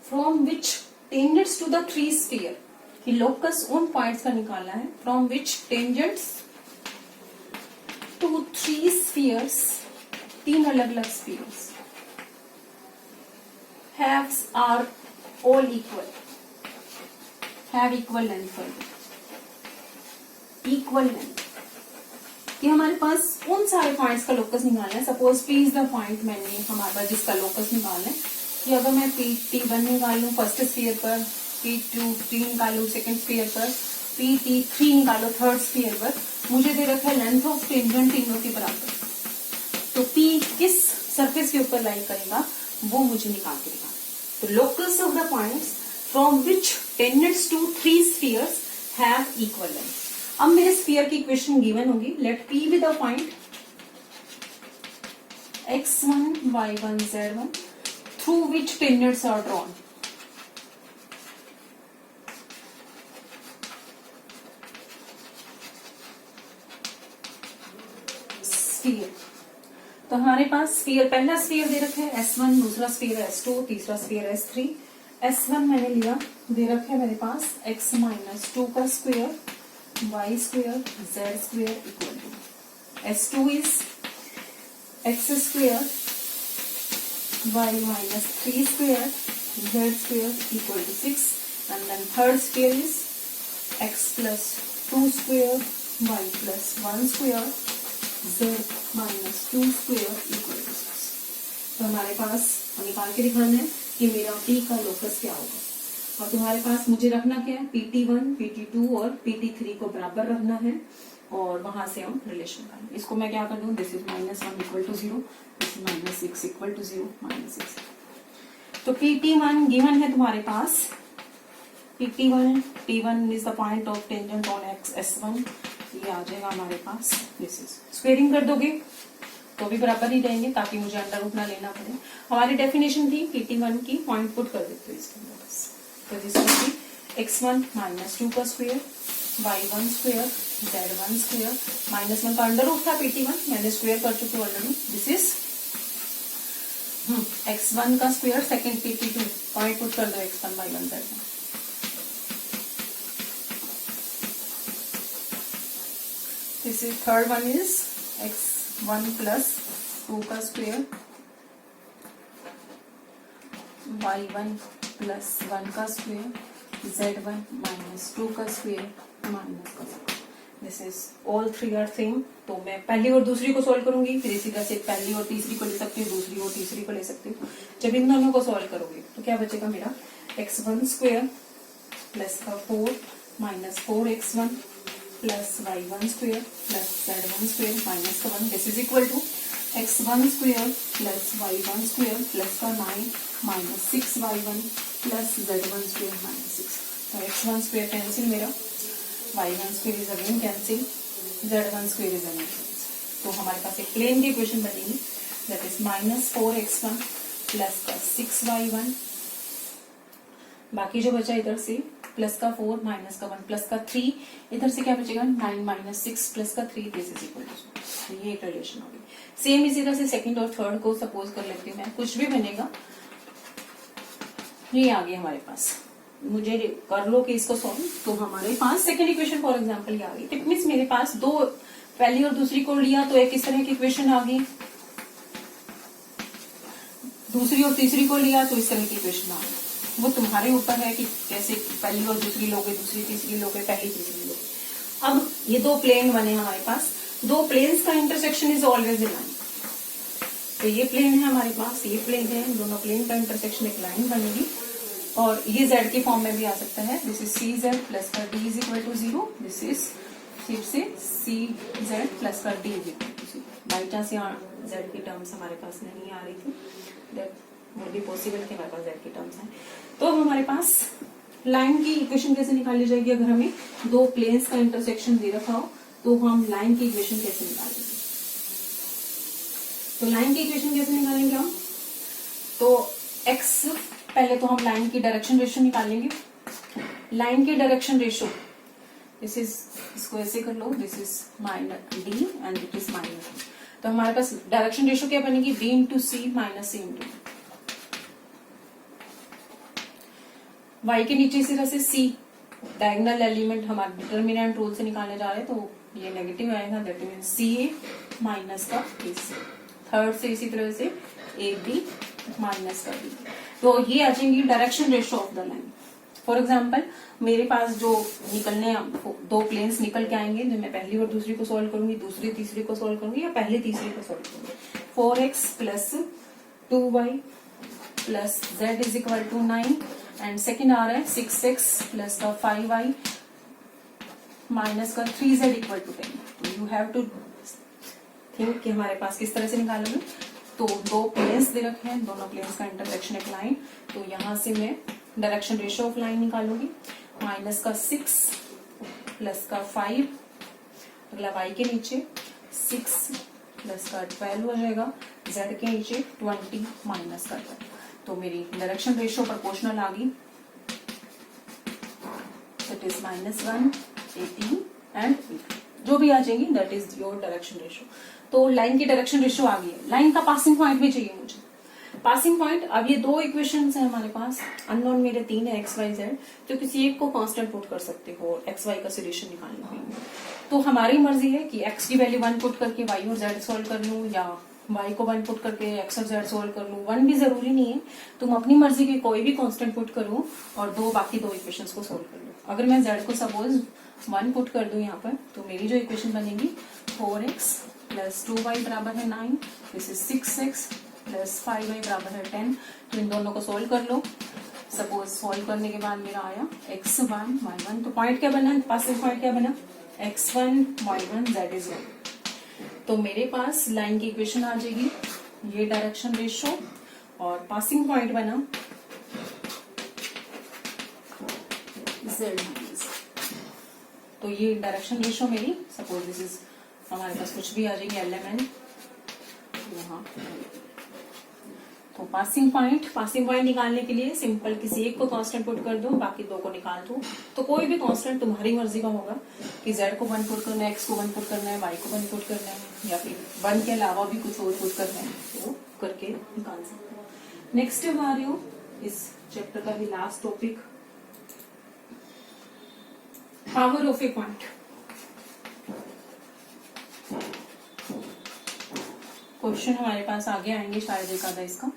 [SPEAKER 1] from which tangents to the 3 sphere, कि locus उन points का निकालना है from which tangents to 3 spheres, 3 अलग अलग spheres haves are all equal, have equal length, equal length, कि हमारे पास उन सारे पॉइंट्स का लोकस निकालना है। Suppose P is the point मैंने हमारे पास जिसका लोकस निकालना है, कि अगर मैं PT1 निकाल लूँ फर्स्ट स्फीयर पर, P2 निकाल लूँ सेकेंड स्फीयर पर, PT3 निकालो थर्ड स्फीयर पर, मुझे दे रखा है लेंथ ऑफ टेंजेंट तीनों के बराबर। तो P किस सरफेस के ऊपर लाई करेगा वो मुझे निकाल के दिखाना। तो locus of the points from which tangents to 3 spheres have equal length. अब मेरे स्फीयर की इक्वेशन गिवन होगी, let P with the point x1 y1 z1 through which tangents are drawn. Sphere, तो हमारे पास स्फीयर, पहला स्फीयर दे रखा है S1, दूसरा स्फीयर S2, तीसरा स्फीयर S3। S1 मैंने लिया, दे रखा है मेरे पास x माइनस 2 का square y square z square equal to S2 is x square y minus 3 square z square equal to 6, and then third sphere is x plus 2 square y plus 1 square z minus 2 square equal to 6। तो हमारे पास निकाल के दिखाना है कि मेरा P का locus क्या होगा, और तुम्हारे पास मुझे रखना क्या है, PT1 PT2 और PT3 को बराबर रखना है, और वहां से हम रिलेशन करेंगे। इसको मैं क्या कर दूं, this is -1 equal to 0, this is -6 equal to 0 -6। तो PT1 गिवन है तुम्हारे पास, PT1 T1 is the point of tangent on x S1, ये आ जाएगा हमारे पास। दिस इज स्क्वेयरिंग कर दोगे तो भी बराबर ही रहेंगे ताकि मुझे अंडर रूट ना लेना पड़े। हमारी डेफिनेशन थी PT1 की, पॉइंट पुट कर देते हो इसके अंदर बस। तो this will be x1 minus 2 का square, y1 square, z1 square, -1 का अंडर रूट था PT1, मैंने स्क्वायर कर चुकी हूँ ऑलरेडी। दिस इज x1 का square, second PT2, point put कर दो x1 y1 z1। This is third one is x1 plus 2 का स्क्वायर, y1 प्लस 1 का स्क्वायर, z1 माइनस 2 का स्क्वायर माइनस का square. This is all three are same. तो मैं पहली और दूसरी को सॉल्व करूंगी, फिर इसी तरह से पहली और तीसरी को ले सकती हूँ, दूसरी और तीसरी को ले सकती हूँ। जब इन दोनों को सॉल्व करोगे तो क्या बचेगा मेरा, x1 स्क्वायर प्लस का 4 minus 4x1 plus y1 square plus z1 square minus का 1। This is equal to x1 square plus y1 square plus का 9 minus 6y1 plus z1 square minus 6। तो x1 स्क्वायर कैंसिल मेरा, y1 square is again cancel, z1 square is again cancel. तो हमारे पास एक plane की equation बनेगी, that is minus 4x1 plus का 6y1, बाकी जो बचा इधर से प्लस का 4 माइनस का 1 प्लस का 3, इधर से क्या बचेगा 9 माइनस 6 प्लस का 3, दिस इज इक्वल टू। ये एक रिलेशन होगी। सेम इसी तरह से सेकंड और थर्ड को सपोज कर लेती हूँ मैं, कुछ भी बनेगा। ये आ गया हमारे पास, मुझे कर लो कि इसको सॉल्व। तो हमारे पास सेकंड इक्वेशन फॉर एग्जांपल ये आ गई। इट मींस मेरे पास दो, पहली और दूसरी को लिया तो एक इस तरह की इक्वेशन आ गई, दूसरी और तीसरी को लिया तो इस तरह की इक्वेशन आ गई। वो तुम्हारे ऊपर है कि कैसे पहली और दूसरी लोगे, दूसरी तीसरी लोगे, पहली तीसरी लोगे। अब ये दो प्लेन बने हमारे पास, दो प्लेन्स का intersection is always a line. तो ये प्लेन है हमारे पास, ये प्लेन है, दोनों प्लेन का इंटरसेक्शन एक लाइन बनेगी। और ये z के फॉर्म में भी आ सकता है। This is c z plus का d is equal to 0। This is फिर से सी जेड प्लस का d is equal to 0। By chance यहाँ z की टर्म्स हमारे पास नहीं आ रही थी, दैट वुड बी पॉसिबल कि हमारे पास z की टर्म्स हैं। तो हमारे पास लाइन की इक्वेशन कैसे निकाली जाएगी, अगर हमें दो प्लेन्स का इंटरसेक्शन दे रखा हो तो हम लाइन की इक्वेशन कैसे निकालेंगे। तो लाइन की इक्वेशन कैसे निकालेंगे हम, तो x, पहले तो हम लाइन की डायरेक्शन रेशियो निकालेंगे। लाइन की डायरेक्शन रेशियो, दिस इज, इसको ऐसे कर लो, this is minus d and it is minus. तो हमारे पास डायरेक्शन रेशियो क्या बनेगी, b into c minus c into y के नीचे इसी तरह से c, डायगोनल एलिमेंट हमारे डिटर्मिनेंट रूल से निकालने जा रहे हैं, तो ये नेगेटिव आएगा, that means c a minus का ए सी। थर्ड से इसी तरह से ए बी माइनस का बी। तो ये आ जाएंगी direction ratio of the line. For example मेरे पास जो निकलने दो प्लेन्स निकल के आएंगे, जो मैं पहली और दूसरी को सॉल्व करूंगी, दूसरी तीसरी को सॉल्व करूंगी, या पहली तीसरी को सॉल्व करूंगी। 4x plus 2y plus z is equal to 9 and second आ रहा है 6x प्लस का 5y माइनस का 3z इक्वल टू 10। तो यू हैव टू थिंक कि हमारे पास किस तरह से निकालोगे। तो दो प्लेन्स दे रखे हैं, दोनों प्लेन्स का इंटरसेक्शन एक लाइन, तो यहां से मैं डायरेक्शन रेशियो ऑफ लाइन निकालूंगी। माइनस का 6 प्लस का 5, अगला y के नीचे 6 प्लस का 12 हो जाएगा, z के नीचे 20 माइनस का 12। तो मेरी डायरेक्शन रेशियो प्रोपोर्शनल आ गई, इट इज -1, 18 एंड 8, जो भी आ जाएगी that is your direction ratio. तो लाइन की डायरेक्शन रेशियो आ गई है। लाइन का पासिंग पॉइंट भी चाहिए मुझे। पासिंग पॉइंट, अब ये दो इक्वेशंस है हमारे पास, अननोन मेरे 3 है x y z, तो किसी एक को कांस्टेंट पुट कर सकते हो x y का सोल्यूशन निकालने के लिए। तो हमारी मर्जी है कि x की वैल्यू 1 पुट करके y और z सॉल्व कर लूं, या y को 1 पुट करके x और z सॉल्व कर लूं। 1 भी जरूरी नहीं है, तुम अपनी मर्जी के कोई भी कांस्टेंट पुट करो और बाकी दो इक्वेशंस को सॉल्व कर लो। अगर मैं z को सपोज 1 पुट कर दूं यहाँ पर, तो मेरी जो इक्वेशन बनेगी 4x प्लस 2y बराबर है 9, this is 6x plus 5y बराबर है 10। तो इन दोनों को सोल्व कर लो। सपोज सोल्व करने के बाद मेरा आया x1 y1, तो पॉइंट क्या बना, पासिंग पॉइंट क्या बना, x1 y1 z इज 1। तो मेरे पास लाइन की इक्वेशन आ जाएगी, ये डायरेक्शन रेशियो, और पासिंग पॉइंट बना
[SPEAKER 2] Z माइनस।
[SPEAKER 1] तो ये डायरेक्शन रेशो मेरी, सपोज दिस इज, हमारे पास कुछ भी आ जाएगी LMN यहाँ। तो पासिंग पॉइंट निकालने के लिए सिंपल किसी एक को कांस्टेंट पुट कर दो, बाकी दो को निकाल दो। तो कोई भी कांस्टेंट तुम्हारी मर्जी का होगा कि Z को 1 पुट करना है, X को 1 पुट करना है, Y को 1 पुट करना है, या फिर 1 के अलावा भी कुछ और पुट करना है, तो करके निकाल सकते हो। नेक्स्ट आ रही हो इस चैप्टर का भी last topic, power of A point. Question हमारे पास आगे आएंगे शायद एक आधा इसका।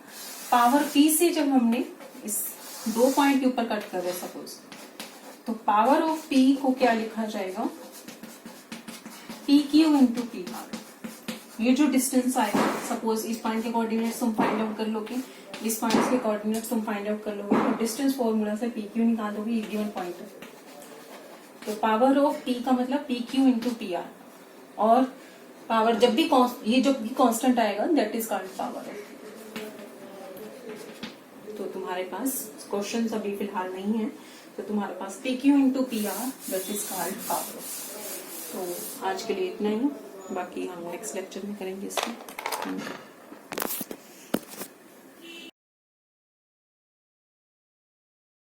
[SPEAKER 1] पावर P से जब हमने इस 2 पॉइंट के ऊपर कट कर रहे सपोज, तो पावर ऑफ P को क्या लिखा जाएगा, PQ इंटू PR। ये जो डिस्टेंस आएगा, सपोज इस पॉइंट के कोऑर्डिनेट्स तुम फाइंड आउट कर लोगे, इस पॉइंट के कोऑर्डिनेट्स तुम फाइंड आउट कर लोगे, तो डिस्टेंस फॉर्मूला से PQ निकाल दोगे, ये गिवन पॉइंट है। तो पावर ऑफ P का मतलब PQ इंटू PR, और पावर जब भी ये जो भी कांस्टेंट आएगा दैट इज कॉल्ड पावर। तो तुम्हारे पास क्वेश्चन अभी फिलहाल नहीं है, तो तुम्हारे पास PQ into PR that is called power. तो आज के लिए इतना ही, बाकी हम नेक्स्ट लेक्चर में करेंगे इसको।